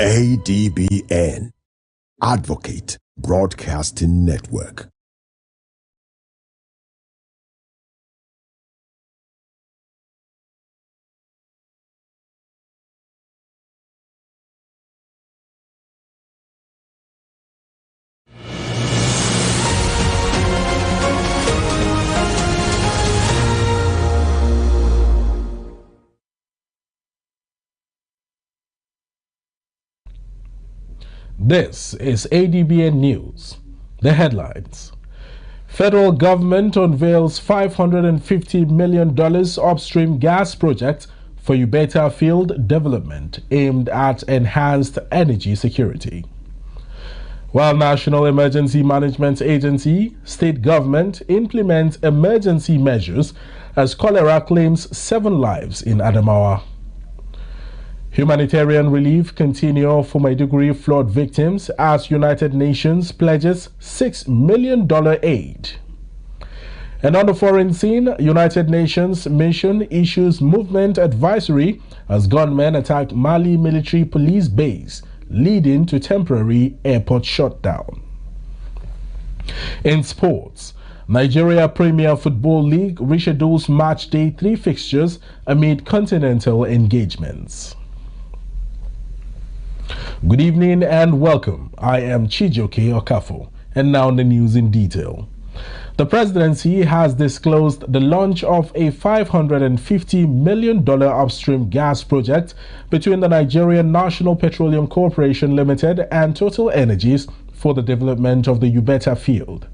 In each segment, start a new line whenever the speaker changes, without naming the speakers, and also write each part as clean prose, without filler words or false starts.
ADBN, Advocate Broadcasting Network.
This is ADBN News. The headlines. Federal government unveils $550 million upstream gas project for Ubeta field development aimed at enhanced energy security. While National Emergency Management Agency, state government implements emergency measures as cholera claims 7 lives in Adamawa. Humanitarian relief continue for Maiduguri flood victims as United Nations pledges $6 million aid. And on the foreign scene, United Nations mission issues movement advisory as gunmen attack Mali military police base, leading to temporary airport shutdown. In sports, Nigeria Premier Football League reschedules match day 3 fixtures amid continental engagements. Good evening and welcome. I am Chijoke Okafo, and now the news in detail. The presidency has disclosed the launch of a $550 million upstream gas project between the Nigerian National Petroleum Corporation Limited and Total Energies for the development of the Ubeta field.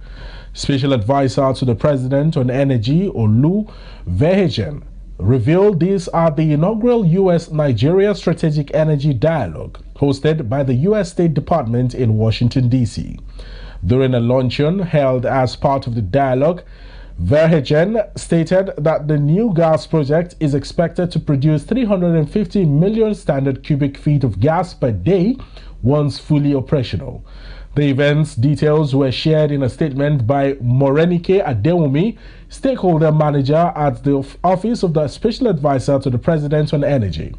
Special advisor to the President on Energy, Olu Vehejen, revealed these at the inaugural U.S.-Nigeria Strategic Energy Dialogue hosted by the U.S. State Department in Washington, D.C. During a luncheon held as part of the dialogue, Verhegen stated that the new gas project is expected to produce 350 million standard cubic feet of gas per day once fully operational. The event's details were shared in a statement by Morenike Adewumi, stakeholder manager at the Office of the Special Advisor to the President on Energy.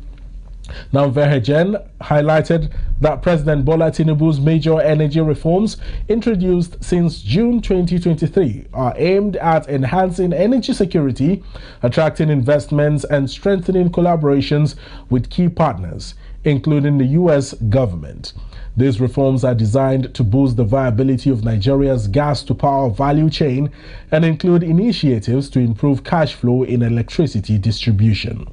Now, Verhegen highlighted that President Bola Tinubu's major energy reforms introduced since June 2023 are aimed at enhancing energy security, attracting investments, and strengthening collaborations with key partners, including the U.S. government. These reforms are designed to boost the viability of Nigeria's gas-to-power value chain and include initiatives to improve cash flow in electricity distribution.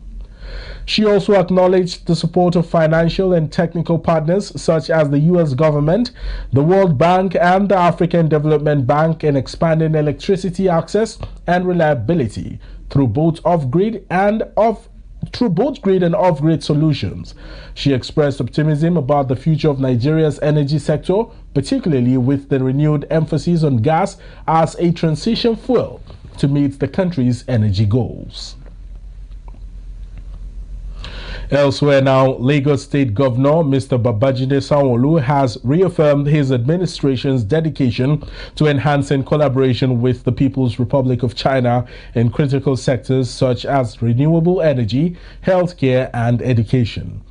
She also acknowledged the support of financial and technical partners such as the U.S. government, the World Bank, and the African Development Bank in expanding electricity access and reliability through both off-grid and off-grid solutions. She expressed optimism about the future of Nigeria's energy sector, particularly with the renewed emphasis on gas as a transition fuel to meet the country's energy goals. Elsewhere now, Lagos State Governor Mr. Babajide Sanwo-Olu has reaffirmed his administration's dedication to enhancing collaboration with the People's Republic of China in critical sectors such as renewable energy, healthcare, and education.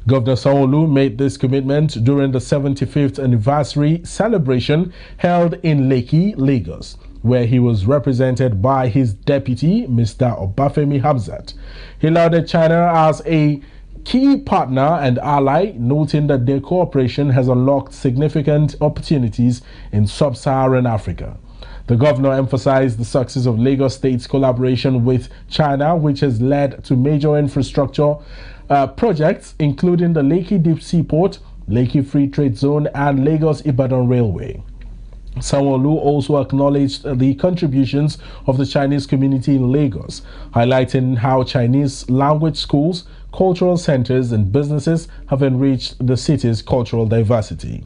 Governor Sanwo-Olu made this commitment during the 75th anniversary celebration held in Lekki, Lagos, where he was represented by his deputy, Mr. Obafemi Hamzat. He lauded China as a key partner and ally, noting that their cooperation has unlocked significant opportunities in sub-Saharan Africa. The governor emphasized the success of Lagos State's collaboration with China, which has led to major infrastructure projects, including the Lekki Deep Seaport, Lekki Free Trade Zone, and Lagos-Ibadan Railway. Sanwo-Olu also acknowledged the contributions of the Chinese community in Lagos, highlighting how Chinese language schools, cultural centers, and businesses have enriched the city's cultural diversity.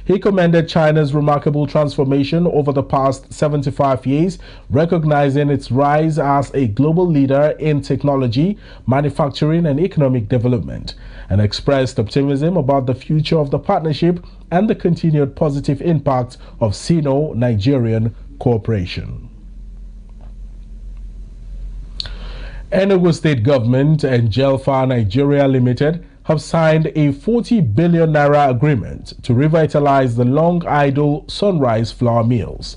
He commended China's remarkable transformation over the past 75 years, recognizing its rise as a global leader in technology, manufacturing, and economic development, and expressed optimism about the future of the partnership and the continued positive impact of Sino-Nigerian cooperation. Enugu State Government and Gelfa Nigeria Limited have signed a 40 billion naira agreement to revitalize the long idle Sunrise flour mills.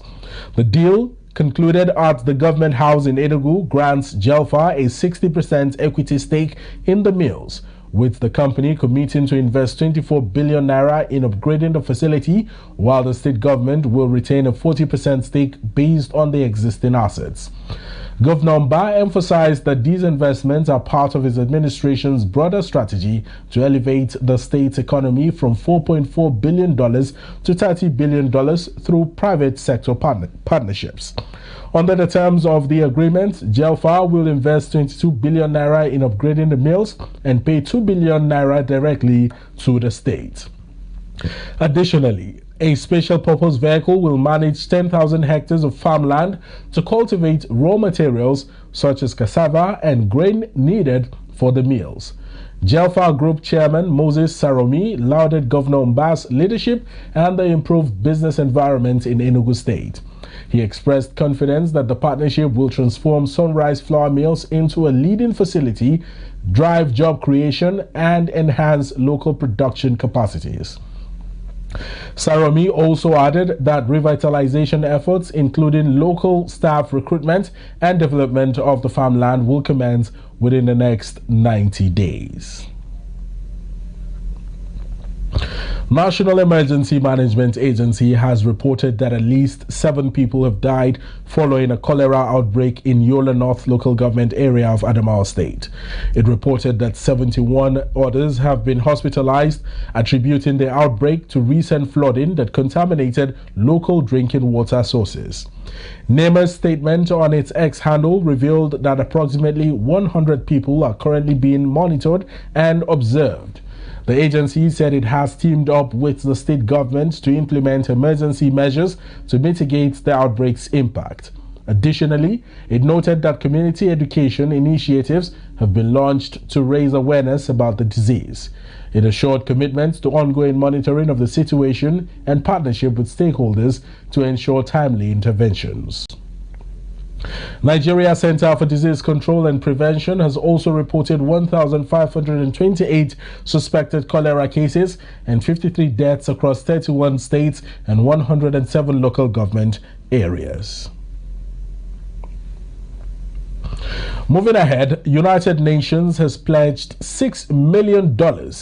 The deal, concluded at the government house in Enugu, grants Jelfa a 60% equity stake in the mills, with the company committing to invest 24 billion naira in upgrading the facility, while the state government will retain a 40% stake based on the existing assets. Governor Mba emphasized that these investments are part of his administration's broader strategy to elevate the state's economy from $4.4 billion to $30 billion through private sector partnerships. Under the terms of the agreement, Jelfa will invest 22 billion naira in upgrading the mills and pay 2 billion naira directly to the state. Additionally, a special purpose vehicle will manage 10,000 hectares of farmland to cultivate raw materials such as cassava and grain needed for the mills. Jelfa Group Chairman Moses Saromi lauded Governor Mba's leadership and the improved business environment in Enugu State. He expressed confidence that the partnership will transform Sunrise flour mills into a leading facility, drive job creation, and enhance local production capacities. Saromi also added that revitalization efforts, including local staff recruitment and development of the farmland, will commence within the next 90 days. National Emergency Management Agency has reported that at least 7 people have died following a cholera outbreak in Yola North local government area of Adamawa State. It reported that 71 others have been hospitalized, attributing the outbreak to recent flooding that contaminated local drinking water sources. NEMA's statement on its X handle revealed that approximately 100 people are currently being monitored and observed. The agency said it has teamed up with the state government to implement emergency measures to mitigate the outbreak's impact. Additionally, it noted that community education initiatives have been launched to raise awareness about the disease. It assured commitment to ongoing monitoring of the situation and partnership with stakeholders to ensure timely interventions. Nigeria Center for Disease Control and Prevention has also reported 1,528 suspected cholera cases and 53 deaths across 31 states and 107 local government areas. Moving ahead, United Nations has pledged $6 million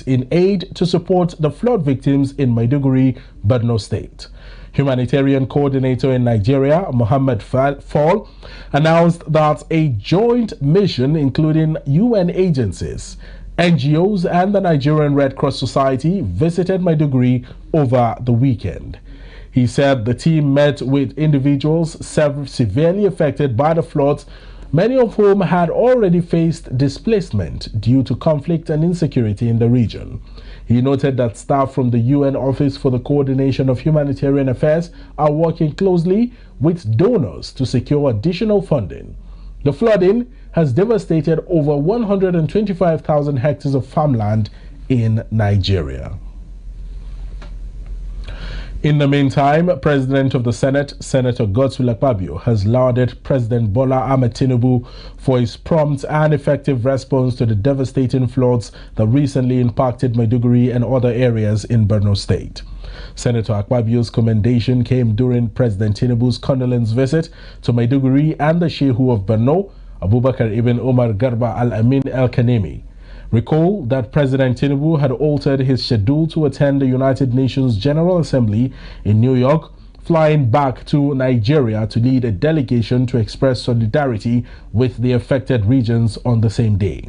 in aid to support the flood victims in Maiduguri, Borno State. Humanitarian coordinator in Nigeria, Mohammed Fall, announced that a joint mission including UN agencies, NGOs, and the Nigerian Red Cross Society visited Maiduguri over the weekend. He said the team met with individuals severely affected by the floods, many of whom had already faced displacement due to conflict and insecurity in the region. He noted that staff from the UN Office for the Coordination of Humanitarian Affairs are working closely with donors to secure additional funding. The flooding has devastated over 125,000 hectares of farmland in Nigeria. In the meantime, President of the Senate, Senator Godswill Akpabio, has lauded President Bola Ahmed Tinubu for his prompt and effective response to the devastating floods that recently impacted Maiduguri and other areas in Borno State. Senator Akpabio's commendation came during President Tinubu's condolence visit to Maiduguri and the Shehu of Borno, Abubakar ibn Omar Garba al-Amin el-Kanemi. Recall that President Tinubu had altered his schedule to attend the United Nations General Assembly in New York, flying back to Nigeria to lead a delegation to express solidarity with the affected regions on the same day.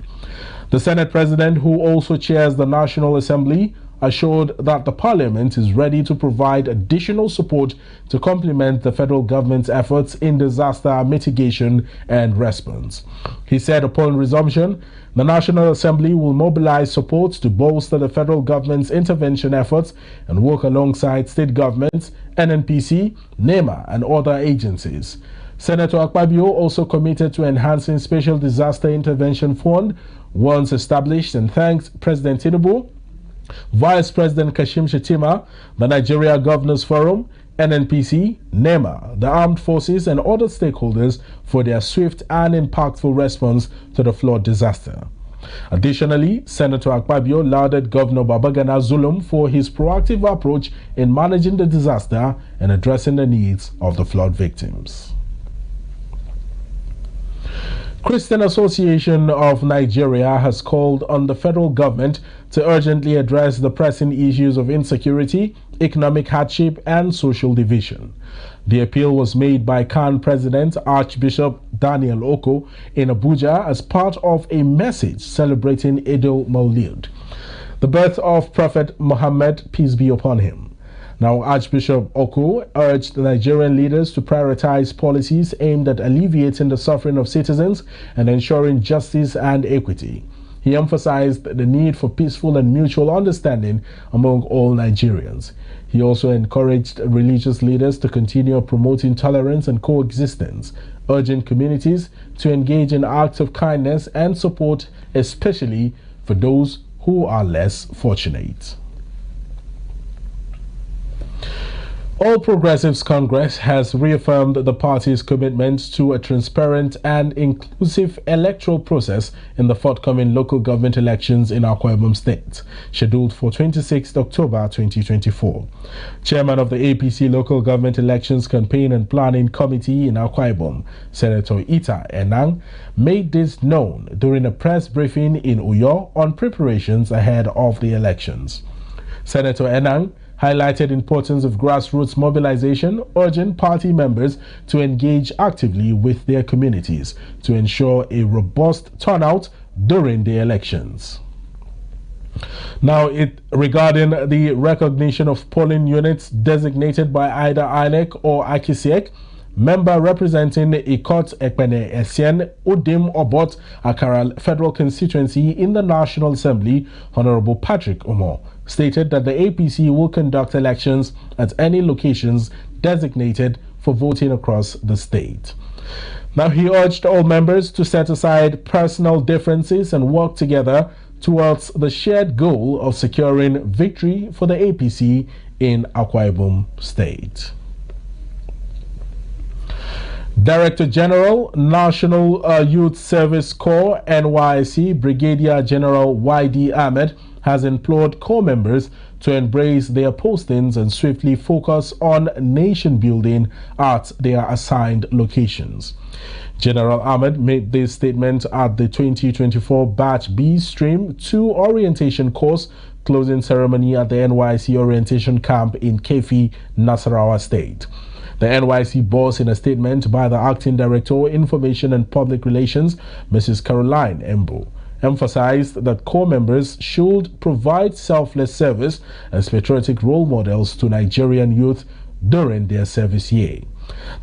The Senate President, who also chairs the National Assembly, assured that the Parliament is ready to provide additional support to complement the federal government's efforts in disaster mitigation and response. He said upon resumption, the National Assembly will mobilize support to bolster the federal government's intervention efforts and work alongside state governments, NNPC, NEMA, and other agencies. Senator Akpabio also committed to enhancing Special Disaster Intervention Fund once established and thanked President Tinubu, Vice President Kashim Shettima, the Nigeria Governors Forum, NNPC, NEMA, the armed forces, and other stakeholders for their swift and impactful response to the flood disaster. Additionally, Senator Akpabio lauded Governor Babagana Zulum for his proactive approach in managing the disaster and addressing the needs of the flood victims. Christian Association of Nigeria has called on the federal government to urgently address the pressing issues of insecurity, economic hardship, and social division. The appeal was made by CAN President Archbishop Daniel Oko in Abuja as part of a message celebrating Eid al-Mawlid, the birth of Prophet Muhammad, peace be upon him. Now, Archbishop Oko urged Nigerian leaders to prioritize policies aimed at alleviating the suffering of citizens and ensuring justice and equity. He emphasized the need for peaceful and mutual understanding among all Nigerians. He also encouraged religious leaders to continue promoting tolerance and coexistence, urging communities to engage in acts of kindness and support, especially for those who are less fortunate. All Progressives Congress has reaffirmed the party's commitment to a transparent and inclusive electoral process in the forthcoming local government elections in Akwa Ibom State, scheduled for 26 October 2024. Chairman of the APC Local Government Elections Campaign and Planning Committee in Akwa Ibom, Senator Ita Enang, made this known during a press briefing in Uyo on preparations ahead of the elections. Senator Enang highlighted importance of grassroots mobilization, urging party members to engage actively with their communities to ensure a robust turnout during the elections. Now, regarding the recognition of polling units designated by either INEC or AKISIEC, member representing Ikot Ekpene Esien Udim Obot Akara Federal Constituency in the National Assembly, Honorable Patrick Omo, stated that the APC will conduct elections at any locations designated for voting across the state. Now, he urged all members to set aside personal differences and work together towards the shared goal of securing victory for the APC in Akwa Ibom State. Director General, National Youth Service Corps, NYSC, Brigadier General Y.D. Ahmed, has implored corps members to embrace their postings and swiftly focus on nation building at their assigned locations. General Ahmed made this statement at the 2024 Batch B Stream 2 orientation course closing ceremony at the NYSC orientation camp in Kefi, Nasarawa State. The NYSC boss, in a statement by the Acting Director, Information and Public Relations, Mrs. Caroline Embo, emphasized that corps members should provide selfless service as patriotic role models to Nigerian youth during their service year.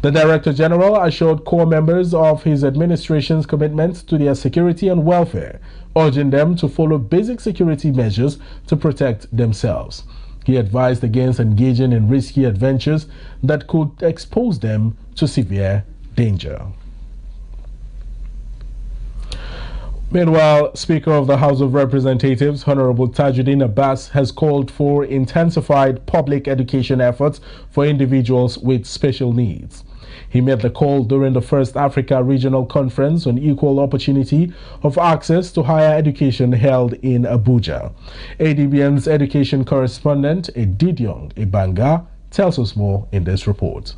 The Director General assured corps members of his administration's commitment to their security and welfare, urging them to follow basic security measures to protect themselves. He advised against engaging in risky adventures that could expose them to severe danger. Meanwhile, Speaker of the House of Representatives, Honorable Tajuddin Abbas, has called for intensified public education efforts for individuals with special needs. He made the call during the First Africa Regional Conference on Equal Opportunity of Access to Higher Education held in Abuja. Adbn's education correspondent, Edidiong Ibanga, tells us more in this report.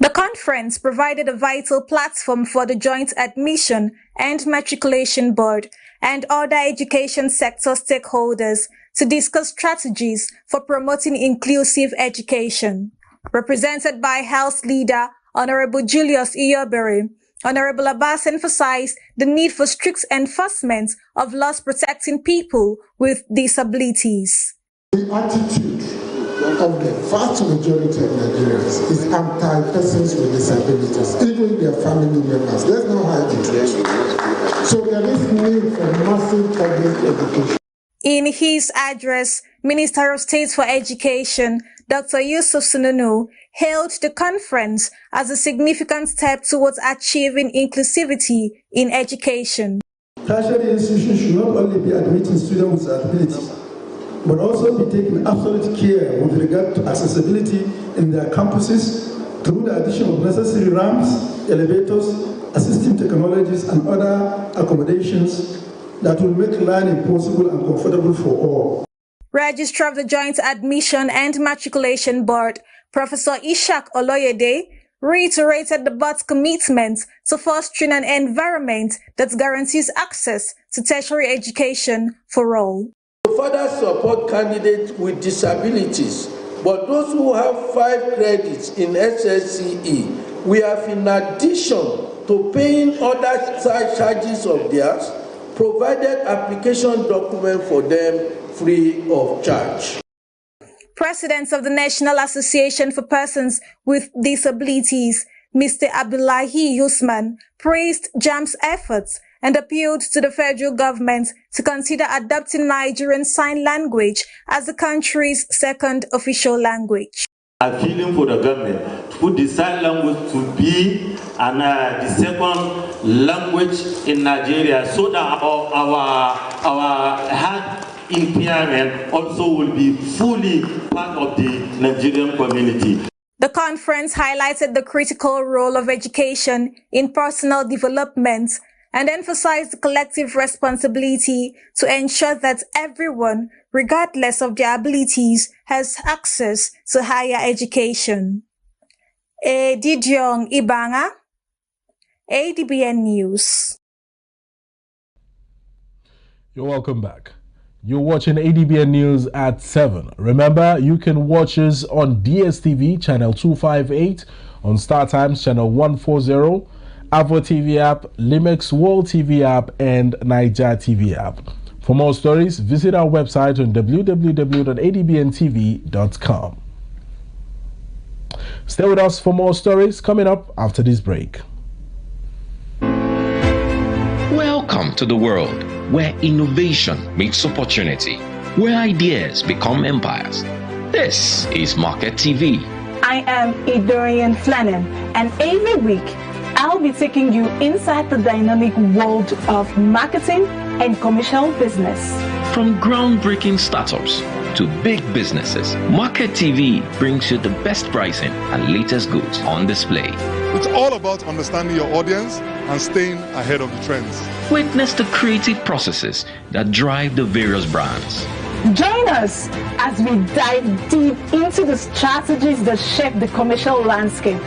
The conference provided a vital platform for the Joint Admission and Matriculation Board and other education sector stakeholders to discuss strategies for promoting inclusive education. Represented by Health Leader Honorable Julius Iyobere, Honorable Abbas emphasized the need for strict enforcement of laws protecting people with disabilities.
The attitude of the vast majority of Nigerians is anti-persons with disabilities, even their family members. Let's not hide it. So there is need for massive public education.
In his address, Minister of State for Education, Dr. Yusuf Sununu, hailed the conference as a significant step towards achieving inclusivity in education.
Tertiary institutions should not only be admitting students with disabilities, but also be taking absolute care with regard to accessibility in their campuses through the addition of necessary ramps, elevators, assistive technologies, and other accommodations that will make learning possible and comfortable for all.
Registrar of the Joint Admission and Matriculation Board, Professor Ishak Oloyede, reiterated the board's commitment to fostering an environment that guarantees access to tertiary education for all.
To further support candidates with disabilities, but those who have 5 credits in SSCE, we have, in addition to paying other charges of theirs, provided application document for them free of charge.
President of the National Association for Persons with Disabilities, Mr. Abdullahi Usman, praised JAMB's efforts and appealed to the federal government to consider adopting Nigerian Sign Language as the country's second official language.
A feeling for the government to put the sign language to be the second language in Nigeria, so that our heart impairment also will be fully part of the Nigerian community.
The conference highlighted the critical role of education in personal development and emphasized the collective responsibility to ensure that everyone, regardless of their abilities, has access to higher education. Didion Ibanga, Adbn News.
You're welcome back. You're watching Adbn News at 7. Remember, you can watch us on DSTV channel 258, on StarTimes channel 140, Avo TV app, Limex World TV app, and Niger TV app. For more stories, visit our website on www.adbntv.com. Stay with us for more stories coming up after this break.
Welcome to the world where innovation meets opportunity, where ideas become empires. This is Market TV.
I am Idorian Flannan, and every week I'll be taking you inside the dynamic world of marketing and commercial business.
From groundbreaking startups to big businesses, Market TV brings you the best pricing and latest goods on display.
It's all about understanding your audience and staying ahead of the trends.
Witness the creative processes that drive the various brands.
Join us as we dive deep into the strategies that shape the commercial landscape.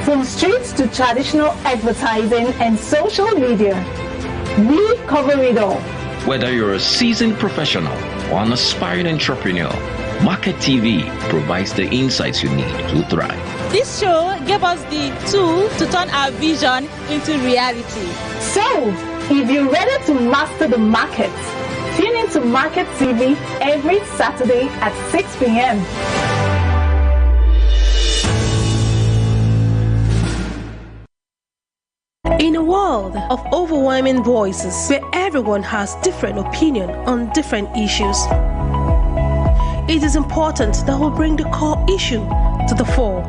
From streets to traditional advertising and social media, we cover it all.
Whether you're a seasoned professional or an aspiring entrepreneur, Market TV provides the insights you need to thrive.
This show gave us the tool to turn our vision into reality.
So, if you're ready to master the market, tune into Market TV every Saturday at 6 p.m.
In a world of overwhelming voices where everyone has different opinion on different issues, it is important that we bring the core issue to the fore.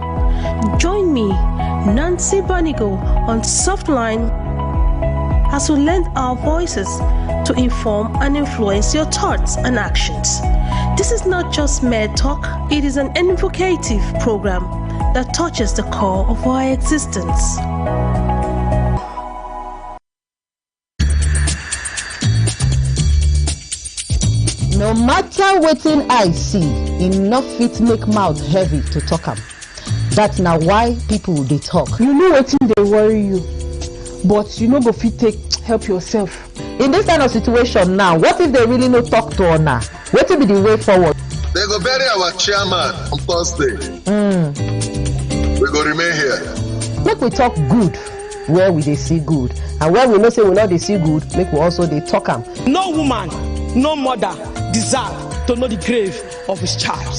Join me, Nancy Banigo, on Softline as we lend our voices to inform and influence your thoughts and actions. This is not just mere talk, it is an invocative program that touches the core of our existence.
No matter wetin I see, enough fit make mouth heavy to talk am. That's now why people dey talk.
You know wetin dey worry you, but you no go fit take help yourself.
In this kind of situation now, what if they really no talk to una? Wetin be the way forward?
They go bury our chairman on Thursday. We go remain here.
Make we talk good where we dey see good, and where we know say we no dey see good, make we also dey talk am.
No woman, no mother deserve to know the grave of his child.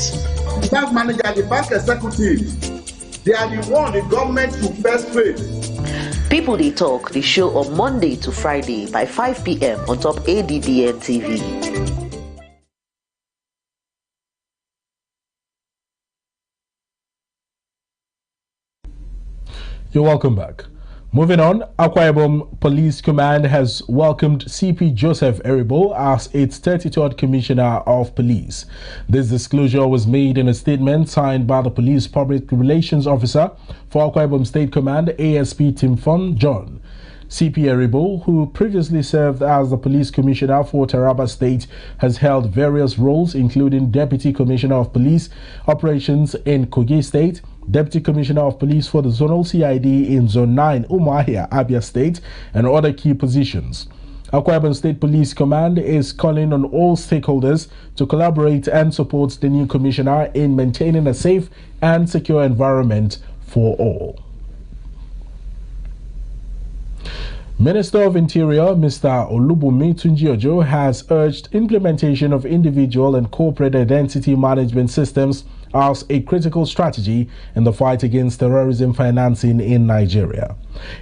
The bank manager, the bank executive, they are the one the government should first pay.
People They Talk, the show on Monday to Friday by 5 p.m. on top Adbn TV.
You're welcome back. Moving on, Akwa Ibom Police Command has welcomed CP Joseph Eribo as its 33rd Commissioner of Police. This disclosure was made in a statement signed by the Police Public Relations Officer for Akwa Ibom State Command, ASP Timfon John. CP Eribo, who previously served as the Police Commissioner for Taraba State, has held various roles including Deputy Commissioner of Police Operations in Kogi State, Deputy Commissioner of Police for the Zonal CID in Zone 9, Umuahia, Abia State, and other key positions. Akwa Ibom State Police Command is calling on all stakeholders to collaborate and support the new commissioner in maintaining a safe and secure environment for all. Minister of Interior Mr. Olubunmi Tunji-Ojo has urged implementation of individual and corporate identity management systems as a critical strategy in the fight against terrorism financing in Nigeria.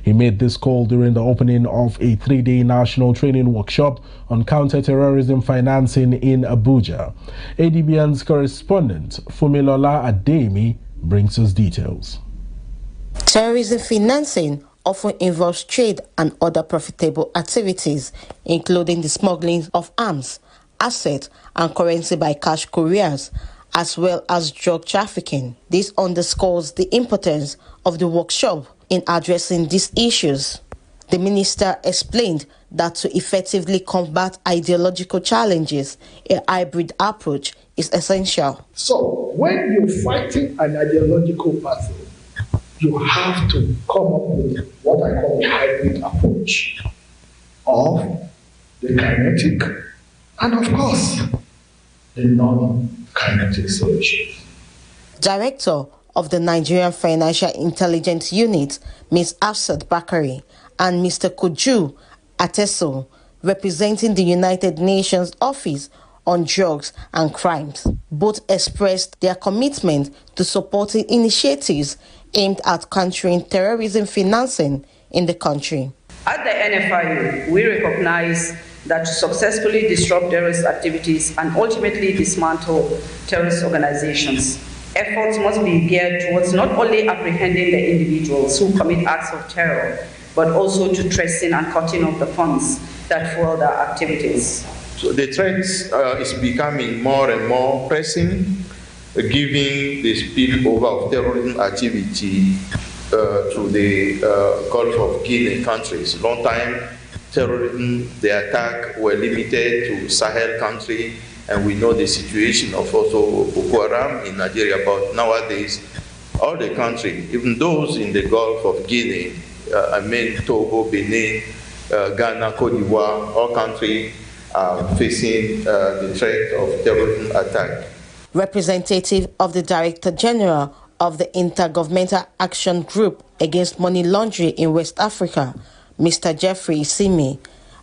He made this call during the opening of a 3-day national training workshop on counter-terrorism financing in Abuja. Adbn's correspondent Fumilola Ademi brings us details.
Terrorism financing often involves trade and other profitable activities, including the smuggling of arms, assets, and currency by cash couriers, as well as drug trafficking. This underscores the importance of the workshop in addressing these issues. The minister explained that to effectively combat ideological challenges, a hybrid approach is essential.
So, when you're fighting an ideological battle, you have to come up with what I call a hybrid approach of the kinetic and, of course, the non-kinetic solutions.
Director of the Nigerian Financial Intelligence Unit, Ms. Afsat Bakari, and Mr. Kuju Ateso, representing the United Nations Office on Drugs and Crimes, both expressed their commitment to supporting initiatives aimed at countering terrorism financing in the country.
At the NFIU, we recognize that to successfully disrupt terrorist activities and ultimately dismantle terrorist organizations, efforts must be geared towards not only apprehending the individuals who commit acts of terror, but also to tracing and cutting off the funds that fuel their activities.
So the threat is becoming more and more pressing, giving the spillover of terrorism activity to the Gulf of Guinea countries. Long time, terrorism, the attack were limited to Sahel country, and we know the situation of also Boko Haram in Nigeria. But nowadays, all the countries, even those in the Gulf of Guinea, Togo, Benin, Ghana, Cote d'Ivoire, all countries are facing the threat of terrorism attack.
Representative of the Director General of the Intergovernmental Action Group Against Money Laundering in West Africa, Mr. Jeffrey Isimi,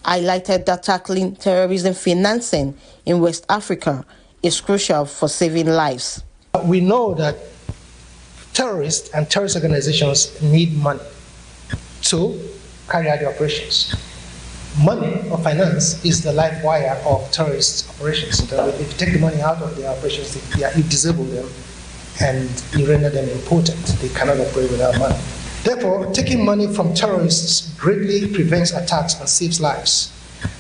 highlighted that tackling terrorism financing in West Africa is crucial for saving lives.
We know that terrorists and terrorist organizations need money to carry out their operations. Money or finance is the life wire of terrorist operations. If you take the money out of their operations, you disable them and you render them impotent. They cannot operate without money. Therefore, taking money from terrorists greatly prevents attacks and saves lives.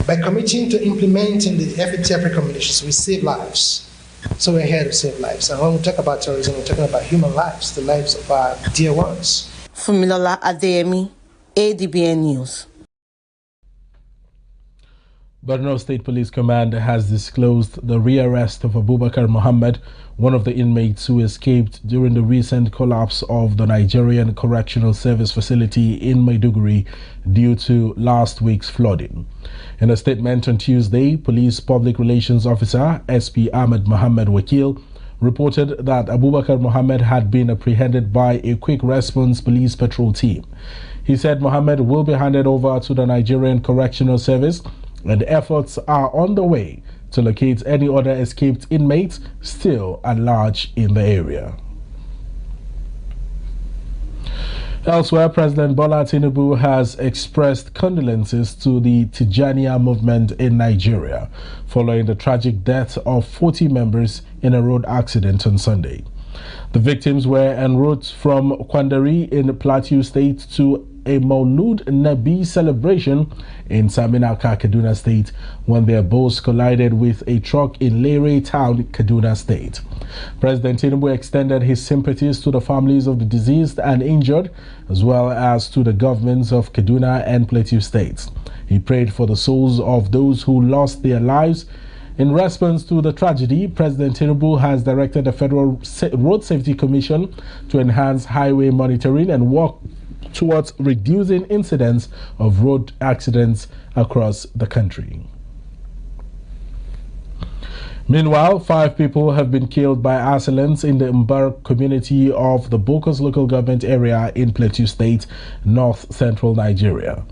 By committing to implementing the FATF recommendations, we save lives. So we're here to save lives. And when we talk about terrorism, we're talking about human lives, the lives of our dear ones.
Fumilola Ademi, Adbn News.
Borno State Police Command has disclosed the rearrest of Abubakar Mohammed, one of the inmates who escaped during the recent collapse of the Nigerian Correctional Service facility in Maiduguri due to last week's flooding. In a statement on Tuesday, Police Public Relations Officer SP Ahmed Mohammed Wakil reported that Abubakar Mohammed had been apprehended by a quick response police patrol team. He said Mohammed will be handed over to the Nigerian Correctional Service, and efforts are on the way to locate any other escaped inmates still at large in the area. Elsewhere, President Bola Tinubu has expressed condolences to the Tijaniya movement in Nigeria following the tragic death of 40 members in a road accident on Sunday. The victims were en route from Kwandari in Plateau State to a Maulud Nabi celebration in Saminaka, Kaduna State, when their bus collided with a truck in Lere Town, Kaduna State. President Tinubu extended his sympathies to the families of the deceased and injured, as well as to the governments of Kaduna and Plateau states. He prayed for the souls of those who lost their lives. In response to the tragedy, President Tinubu has directed the Federal Road Safety Commission to enhance highway monitoring and work towards reducing incidents of road accidents across the country. Meanwhile, 5 people have been killed by assailants in the Mbar community of the Bokos local government area in Plateau State, north-central Nigeria.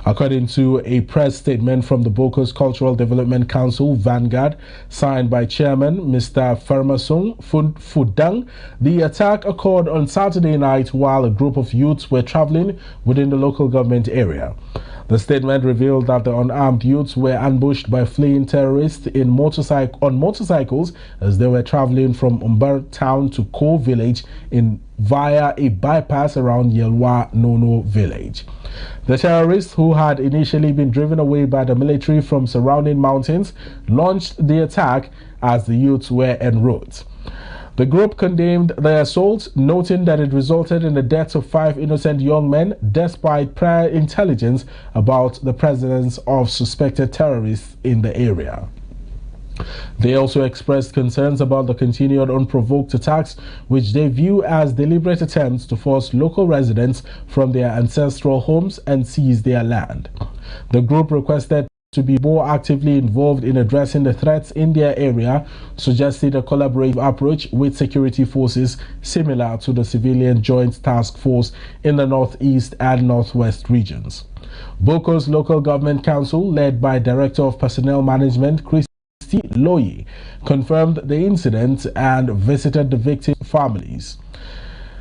According to a press statement from the Bokos Cultural Development Council, Vanguard, signed by Chairman Mr. Farmasung Fudang, the attack occurred on Saturday night while a group of youths were traveling within the local government area. The statement revealed that the unarmed youths were ambushed by fleeing terrorists on motorcycles as they were traveling from Umbar town to Ko village via a bypass around Yelwa Nono village. The terrorists, who had initially been driven away by the military from surrounding mountains, launched the attack as the youths were en route. The group condemned the assault, noting that it resulted in the deaths of 5 innocent young men despite prior intelligence about the presence of suspected terrorists in the area. They also expressed concerns about the continued unprovoked attacks, which they view as deliberate attempts to force local residents from their ancestral homes and seize their land. The group requested to be more actively involved in addressing the threats in their area, suggesting a collaborative approach with security forces similar to the Civilian Joint Task Force in the Northeast and Northwest regions. Bokos Local Government Council, led by Director of Personnel Management, Loyi, confirmed the incident and visited the victim families,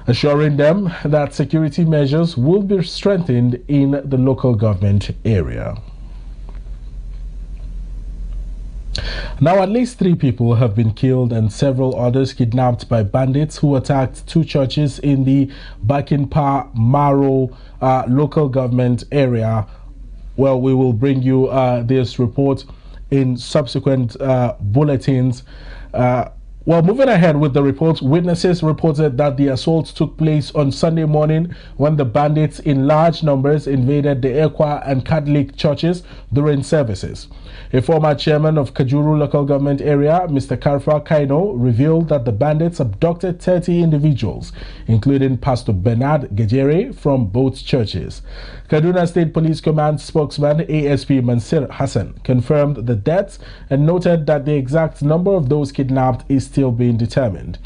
assuring them that security measures will be strengthened in the local government area. Now, at least 3 people have been killed and several others kidnapped by bandits who attacked 2 churches in the Bakinpa Maro local government area. Well, we will bring you this report in subsequent bulletins. Well, moving ahead with the report, witnesses reported that the assault took place on Sunday morning when the bandits in large numbers invaded the Ekwa and Catholic churches during services. A former chairman of Kajuru local government area, Mr. Karfa Kaino, revealed that the bandits abducted 30 individuals, including Pastor Bernard Gejere from both churches. Kaduna State Police Command spokesman ASP Mansir Hassan confirmed the deaths and noted that the exact number of those kidnapped is still being determined.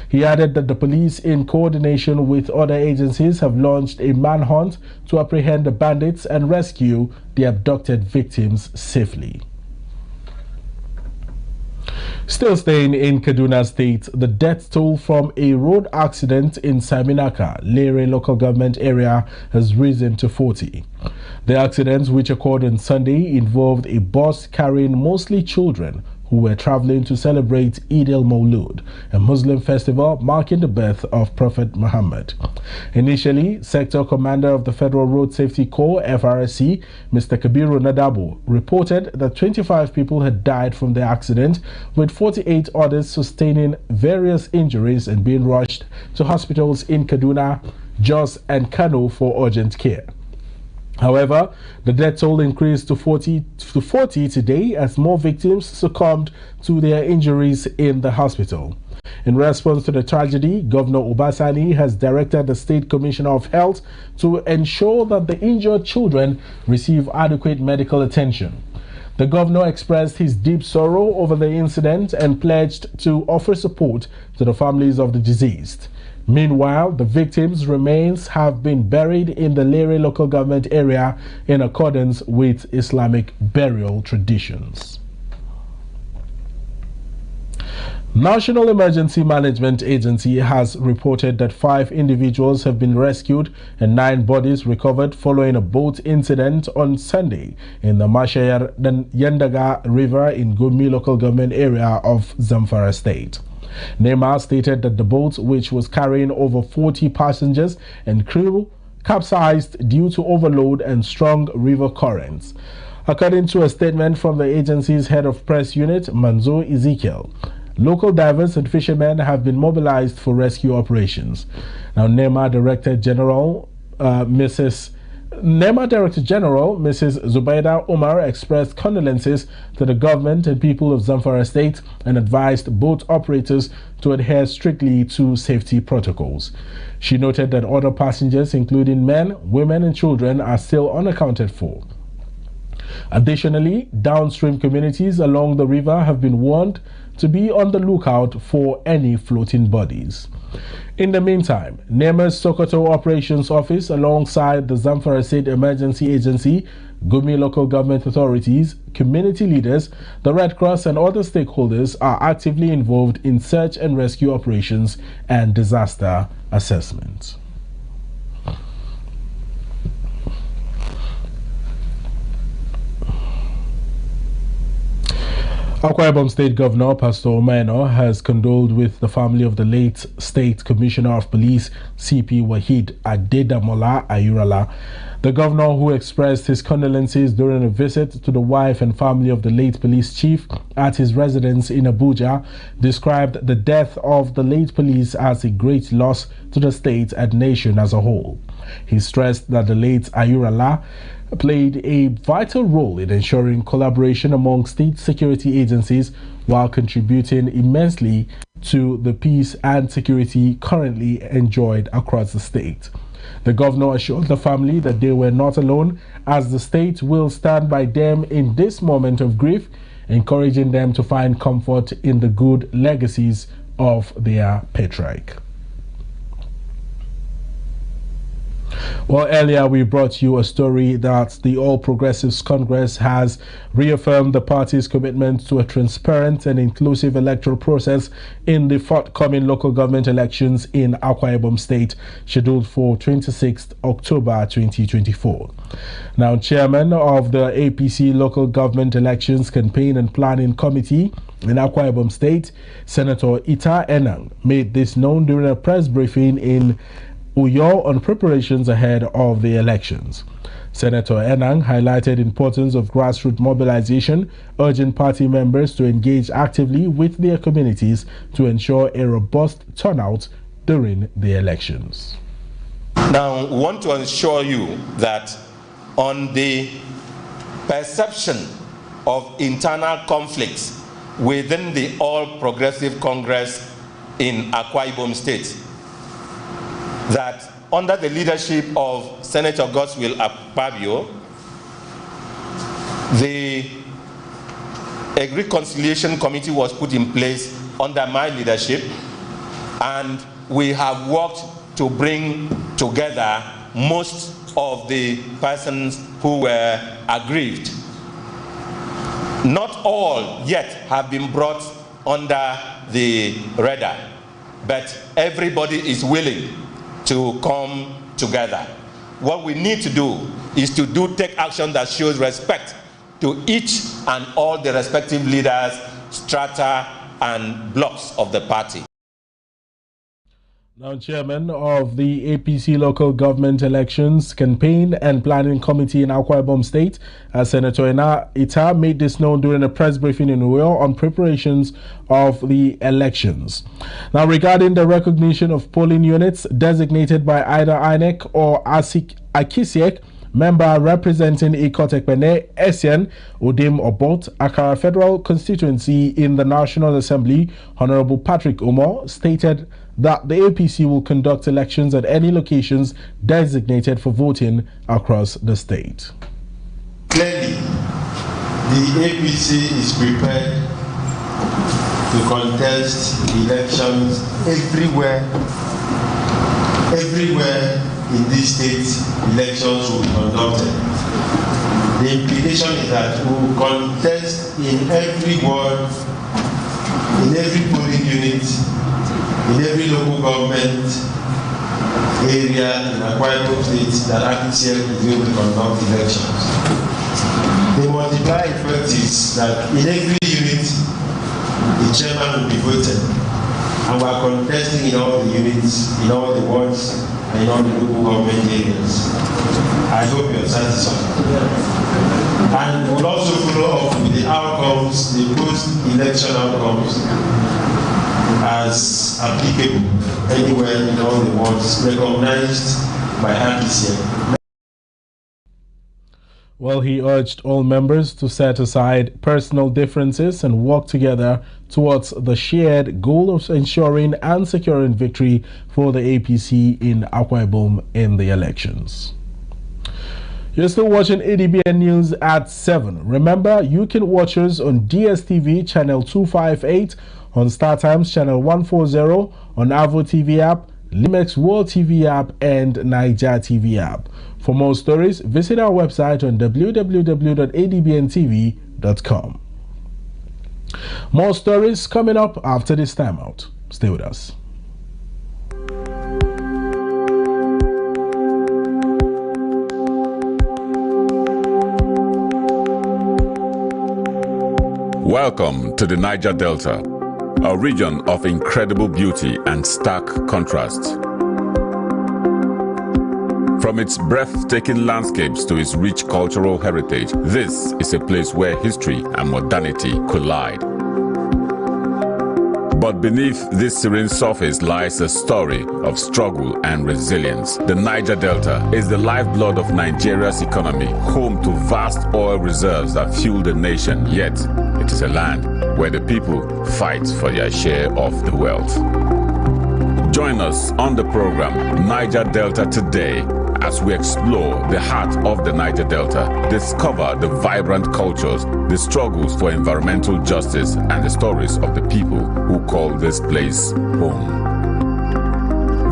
He added that the police, in coordination with other agencies, have launched a manhunt to apprehend the bandits and rescue the abducted victims safely. Still staying in Kaduna State, the death toll from a road accident in Saminaka, Lere local government area, has risen to 40. The accident, which occurred on Sunday, involved a bus carrying mostly children who were traveling to celebrate Eid al-Mawlud, a Muslim festival marking the birth of Prophet Muhammad. Initially, Sector Commander of the Federal Road Safety Corps, FRSC, Mr. Kabiru Nadabo, reported that 25 people had died from the accident, with 48 others sustaining various injuries and being rushed to hospitals in Kaduna, Jos, and Kano for urgent care. However, the death toll increased to 40 today as more victims succumbed to their injuries in the hospital. In response to the tragedy, Governor Obasani has directed the State Commissioner of Health to ensure that the injured children receive adequate medical attention. The governor expressed his deep sorrow over the incident and pledged to offer support to the families of the deceased. Meanwhile, the victims' remains have been buried in the Lere local government area in accordance with Islamic burial traditions. National Emergency Management Agency has reported that 5 individuals have been rescued and 9 bodies recovered following a boat incident on Sunday in the Mashayar Yandaga River in Gumi local government area of Zamfara State. NEMA stated that the boat, which was carrying over 40 passengers and crew, capsized due to overload and strong river currents. According to a statement from the agency's head of press unit, Manzo Ezekiel, local divers and fishermen have been mobilized for rescue operations. Now, NEMA Director General Mrs. Zubaida Umar expressed condolences to the government and people of Zamfara State and advised both operators to adhere strictly to safety protocols. She noted that other passengers, including men, women, and children, are still unaccounted for. Additionally, downstream communities along the river have been warned to be on the lookout for any floating bodies. In the meantime, NEMA's Sokoto Operations Office, alongside the Zamfara State Emergency Agency, Gumi local government authorities, community leaders, the Red Cross, and other stakeholders are actively involved in search and rescue operations and disaster assessment. Akwa Ibom State Governor Pastor Omeno has condoled with the family of the late State Commissioner of Police CP Wahid Adedamola Ayurala. The governor, who expressed his condolences during a visit to the wife and family of the late police chief at his residence in Abuja, described the death of the late police as a great loss to the state and nation as a whole. He stressed that the late Ayurala played a vital role in ensuring collaboration among state security agencies while contributing immensely to the peace and security currently enjoyed across the state. The governor assured the family that they were not alone, as the state will stand by them in this moment of grief, encouraging them to find comfort in the good legacies of their patriarch. Well, earlier we brought you a story that the All Progressives Congress has reaffirmed the party's commitment to a transparent and inclusive electoral process in the forthcoming local government elections in Akwa Ibom State, scheduled for 26th October 2024. Now, Chairman of the APC Local Government Elections Campaign and Planning Committee in Akwa Ibom State, Senator Ita Enang, made this known during a press briefing in Uyo on preparations ahead of the elections. Senator Enang highlighted the importance of grassroots mobilization, urging party members to engage actively with their communities to ensure a robust turnout during the elections.
Now, we want to assure you that on the perception of internal conflicts within the All Progressive Congress in Akwa Ibom State, that under the leadership of Senator Godswill Akpabio, a reconciliation committee was put in place under my leadership, and we have worked to bring together most of the persons who were aggrieved. Not all yet have been brought under the radar, but everybody is willing to come together. What we need to do is to take action that shows respect to each and all the respective leaders, strata, and blocks of the party.
Now, Chairman of the APC Local Government Elections Campaign and Planning Committee in Akwa Ibom State, Senator Ita, made this known during a press briefing in Uyo on preparations of the elections. Now, regarding the recognition of polling units designated by either INEC or Akisiek, member representing Ikotekpene, Essien, Odim Obot, Akara Federal Constituency in the National Assembly, Honorable Patrick Umo, stated that the APC will conduct elections at any locations designated for voting across the state.
Clearly, the APC is prepared to contest elections everywhere in this state. Elections will be conducted. The implication is that we will contest in every ward, in every polling unit, in every local government area in Akwa Ibom State that APCL is going to conduct elections. The multiplier effect is that in every unit, the chairman will be voted, and we are contesting in all the units, in all the wards, and all the local government areas. I hope you're satisfied. And we'll also follow up with the outcomes, the post-election outcomes, as applicable anywhere in all the world, recognized by APCM.
Well, he urged all members to set aside personal differences and work together towards the shared goal of ensuring and securing victory for the APC in Akwa Ibom in the elections. You're still watching ADBN News at 7. Remember, you can watch us on DSTV channel 258, on StarTimes channel 140, on Avo TV app, Limex World TV app, and Niger TV app. For more stories, visit our website on www.adbntv.com. More stories coming up after this time out. Stay with us.
Welcome to the Niger Delta, a region of incredible beauty and stark contrast. From its breathtaking landscapes to its rich cultural heritage, this is a place where history and modernity collide. But beneath this serene surface lies a story of struggle and resilience. The Niger Delta is the lifeblood of Nigeria's economy, home to vast oil reserves that fuel the nation, yet it is a land where the people fight for their share of the wealth. Join us on the program Niger Delta Today as we explore the heart of the Niger Delta, discover the vibrant cultures, the struggles for environmental justice, and the stories of the people who call this place home.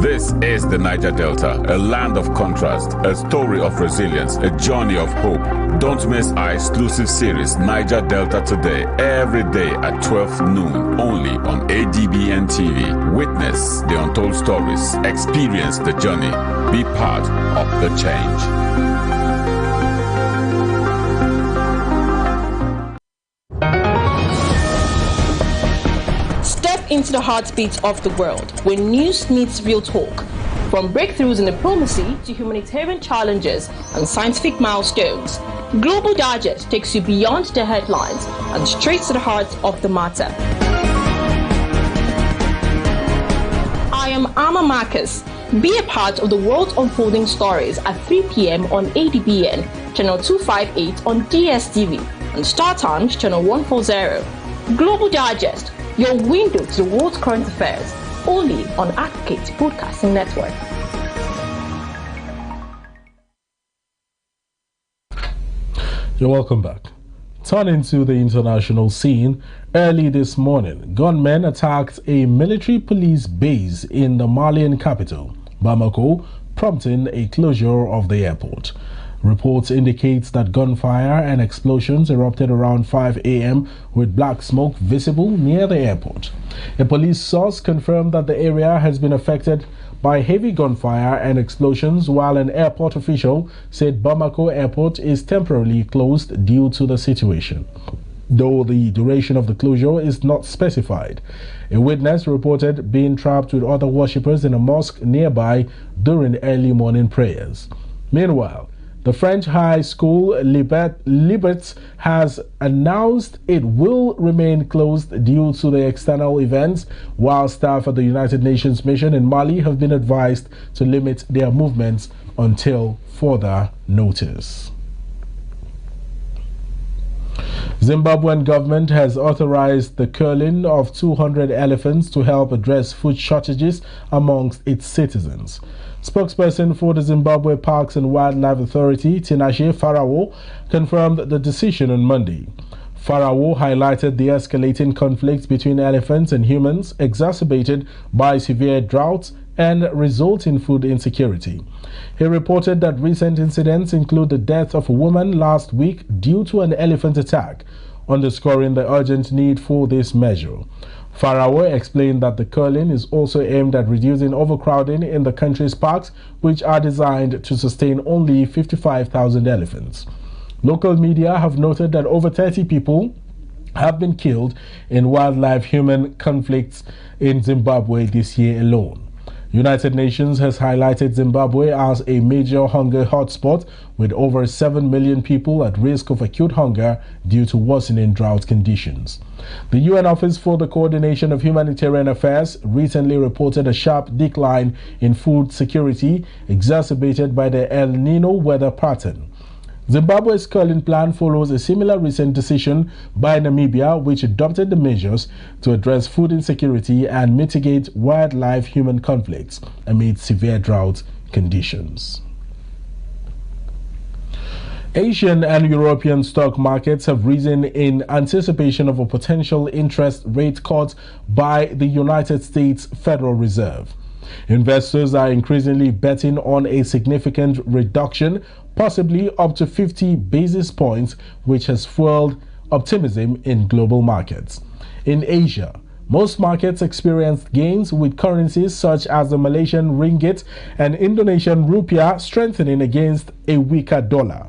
This is the Niger Delta, a land of contrast, a story of resilience, a journey of hope. Don't miss our exclusive series, Niger Delta Today, every day at 12 noon, only on ADBN TV. Witness the untold stories, experience the journey, be part of the change.
Into the heartbeat of the world, where news meets real talk. From breakthroughs in diplomacy to humanitarian challenges and scientific milestones, Global Digest takes you beyond the headlines and straight to the heart of the matter. I am Amma Marcus. Be a part of the world's unfolding stories at 3 p.m. on ADBN, channel 258 on DSTV, and StarTimes, channel 140. Global Digest, your window to the world's current affairs, only on Advocate Broadcasting Network.
You're welcome back. Turning to the international scene, early this morning, gunmen attacked a military police base in the Malian capital, Bamako, prompting a closure of the airport. Reports indicate that gunfire and explosions erupted around 5 a.m. with black smoke visible near the airport. A police source confirmed that the area has been affected by heavy gunfire and explosions, while an airport official said Bamako Airport is temporarily closed due to the situation, though the duration of the closure is not specified. A witness reported being trapped with other worshippers in a mosque nearby during early morning prayers. Meanwhile, the French high school Libet has announced it will remain closed due to the external events, while staff at the United Nations mission in Mali have been advised to limit their movements until further notice. Zimbabwean government has authorized the culling of 200 elephants to help address food shortages amongst its citizens. Spokesperson for the Zimbabwe Parks and Wildlife Authority, Tinashe Farawo, confirmed the decision on Monday. Farawo highlighted the escalating conflict between elephants and humans, exacerbated by severe droughts and resulting food insecurity. He reported that recent incidents include the death of a woman last week due to an elephant attack, underscoring the urgent need for this measure. Farawo explained that the culling is also aimed at reducing overcrowding in the country's parks, which are designed to sustain only 55,000 elephants. Local media have noted that over 30 people have been killed in wildlife-human conflicts in Zimbabwe this year alone. United Nations has highlighted Zimbabwe as a major hunger hotspot with over 7 million people at risk of acute hunger due to worsening drought conditions. The UN Office for the Coordination of Humanitarian Affairs recently reported a sharp decline in food security exacerbated by the El Nino weather pattern. Zimbabwe's culling plan follows a similar recent decision by Namibia, which adopted the measures to address food insecurity and mitigate wildlife-human conflicts amid severe drought conditions. Asian and European stock markets have risen in anticipation of a potential interest rate cut by the United States Federal Reserve. Investors are increasingly betting on a significant reduction, possibly up to 50 basis points, which has fueled optimism in global markets. In Asia, most markets experienced gains, with currencies such as the Malaysian ringgit and Indonesian rupiah strengthening against a weaker dollar.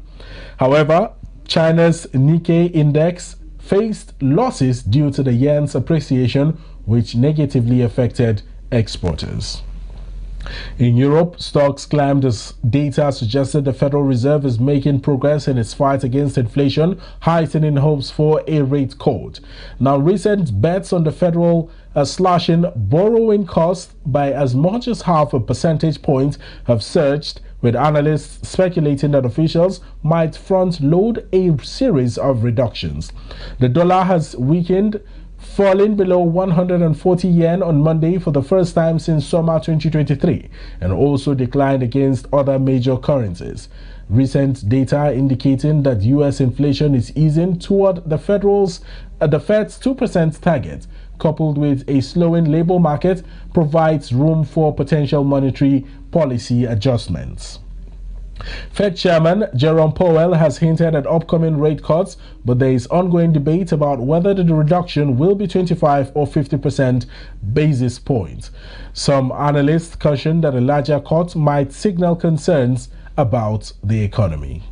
However, China's Nikkei index faced losses due to the yen's appreciation, which negatively affected exporters. In Europe, stocks climbed as data suggested the Federal Reserve is making progress in its fight against inflation, heightening hopes for a rate cut. Now, recent bets on the Federal slashing borrowing costs by as much as half a percentage point have surged, with analysts speculating that officials might front-load a series of reductions. The dollar has weakened, falling below 140 yen on Monday for the first time since summer 2023, and also declined against other major currencies. Recent data indicating that U.S. inflation is easing toward the Fed's 2% target, coupled with a slowing labor market, provides room for potential monetary policy adjustments. Fed Chairman Jerome Powell has hinted at upcoming rate cuts, but there is ongoing debate about whether the reduction will be 25 or 50% basis points. Some analysts caution that a larger cut might signal concerns about the economy.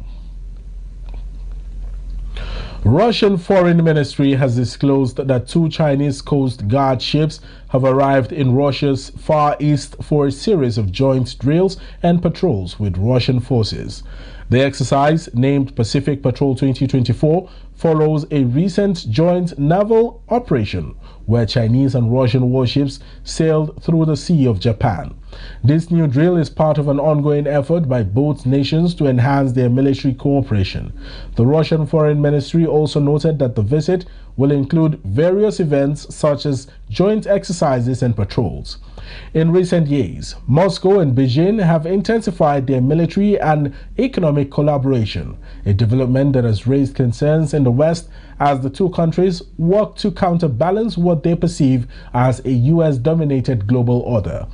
Russian Foreign Ministry has disclosed that 2 Chinese Coast Guard ships have arrived in Russia's Far East for a series of joint drills and patrols with Russian forces. The exercise, named Pacific Patrol 2024, follows a recent joint naval operation where Chinese and Russian warships sailed through the Sea of Japan. This new drill is part of an ongoing effort by both nations to enhance their military cooperation. The Russian Foreign Ministry also noted that the visit will include various events such as joint exercises and patrols. In recent years, Moscow and Beijing have intensified their military and economic collaboration, a development that has raised concerns in the West as the two countries work to counterbalance what they perceive as a U.S.-dominated global order.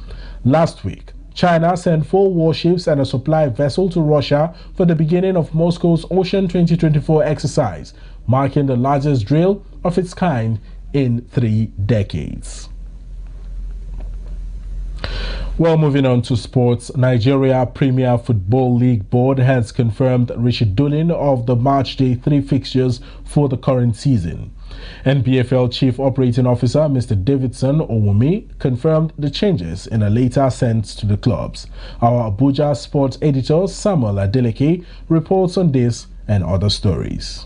Last week, China sent 4 warships and a supply vessel to Russia for the beginning of Moscow's Ocean 2024 exercise, marking the largest drill of its kind in 3 decades. Well, moving on to sports, Nigeria Premier Football League Board has confirmed rescheduling of the March Day 3 fixtures for the current season. NPFL Chief Operating Officer Mr. Davidson Owumi confirmed the changes in a letter sent to the clubs. Our Abuja sports editor Samuel Adeleke reports on this and other stories.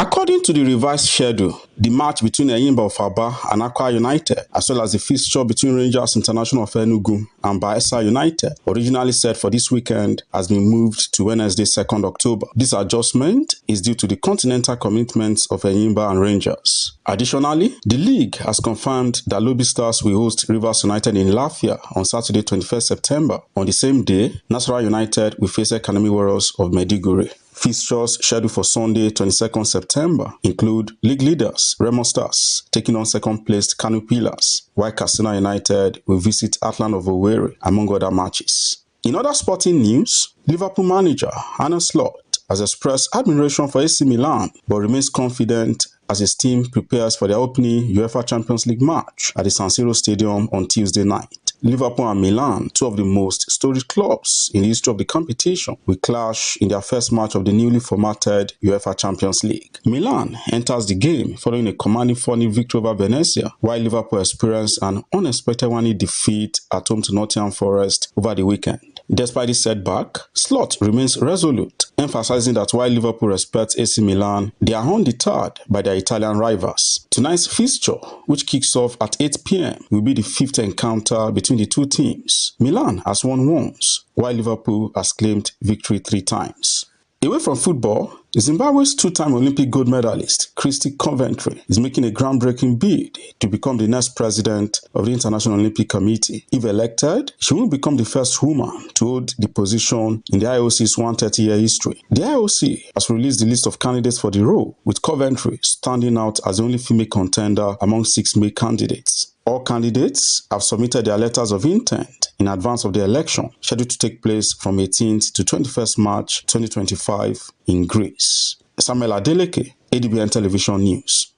According to the revised schedule, the match between Enyimba of Aba and Akwa United, as well as the fixture between Rangers International of Enugu and Bayelsa United, originally set for this weekend, has been moved to Wednesday, 2nd October. This adjustment is due to the continental commitments of Enyimba and Rangers. Additionally, the league has confirmed that Lobby Stars will host Rivers United in Lafia on Saturday, 21st September. On the same day, Nasarawa United will face Academy Warriors of Maiduguri. Fixtures scheduled for Sunday, 22nd September include league leaders Remo Stars taking on second-placed Kano Pillars, while Katsina United will visit Atland of Owerri, among other matches. In other sporting news, Liverpool manager Arne Slot has expressed admiration for AC Milan but remains confident as his team prepares for their opening UEFA Champions League match at the San Siro Stadium on Tuesday night. Liverpool and Milan, two of the most storied clubs in the history of the competition, will clash in their first match of the newly formatted UEFA Champions League. Milan enters the game following a commanding 4-0 victory over Venezia, while Liverpool experienced an unexpected 1-0 defeat at home to Nottingham Forest over the weekend. Despite this setback, Slot remains resolute, emphasizing that while Liverpool respects AC Milan, they are undeterred by their Italian rivals. Tonight's fixture, which kicks off at 8 p.m, will be the fifth encounter between the two teams. Milan has won once, while Liverpool has claimed victory 3 times. Away from football, Zimbabwe's two-time Olympic gold medalist, Christy Coventry, is making a groundbreaking bid to become the next president of the International Olympic Committee. If elected, she will become the first woman to hold the position in the IOC's 130-year history. The IOC has released the list of candidates for the role, with Coventry standing out as the only female contender among 6 male candidates. All candidates have submitted their letters of intent in advance of the election, scheduled to take place from 18th to 21st March 2025 in Greece. Samuel Adeleke, Adbn Television News.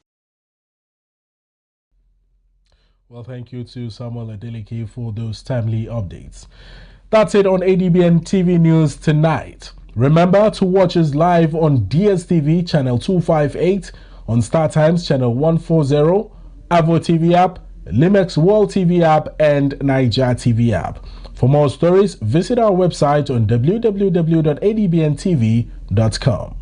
Well, thank you to Samuel Adeleke for those timely updates. That's it on Adbn TV News tonight. Remember to watch us live on DSTV channel 258, on StarTimes channel 140, Avo TV app, Limex World TV app, and Niger TV app. For more stories, visit our website on www.adbntv.com.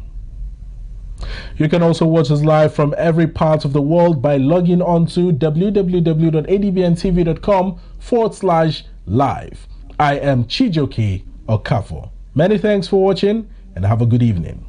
You can also watch us live from every part of the world by logging on to www.adbntv.com/live. I am Chijoke Okafo. Many thanks for watching and have a good evening.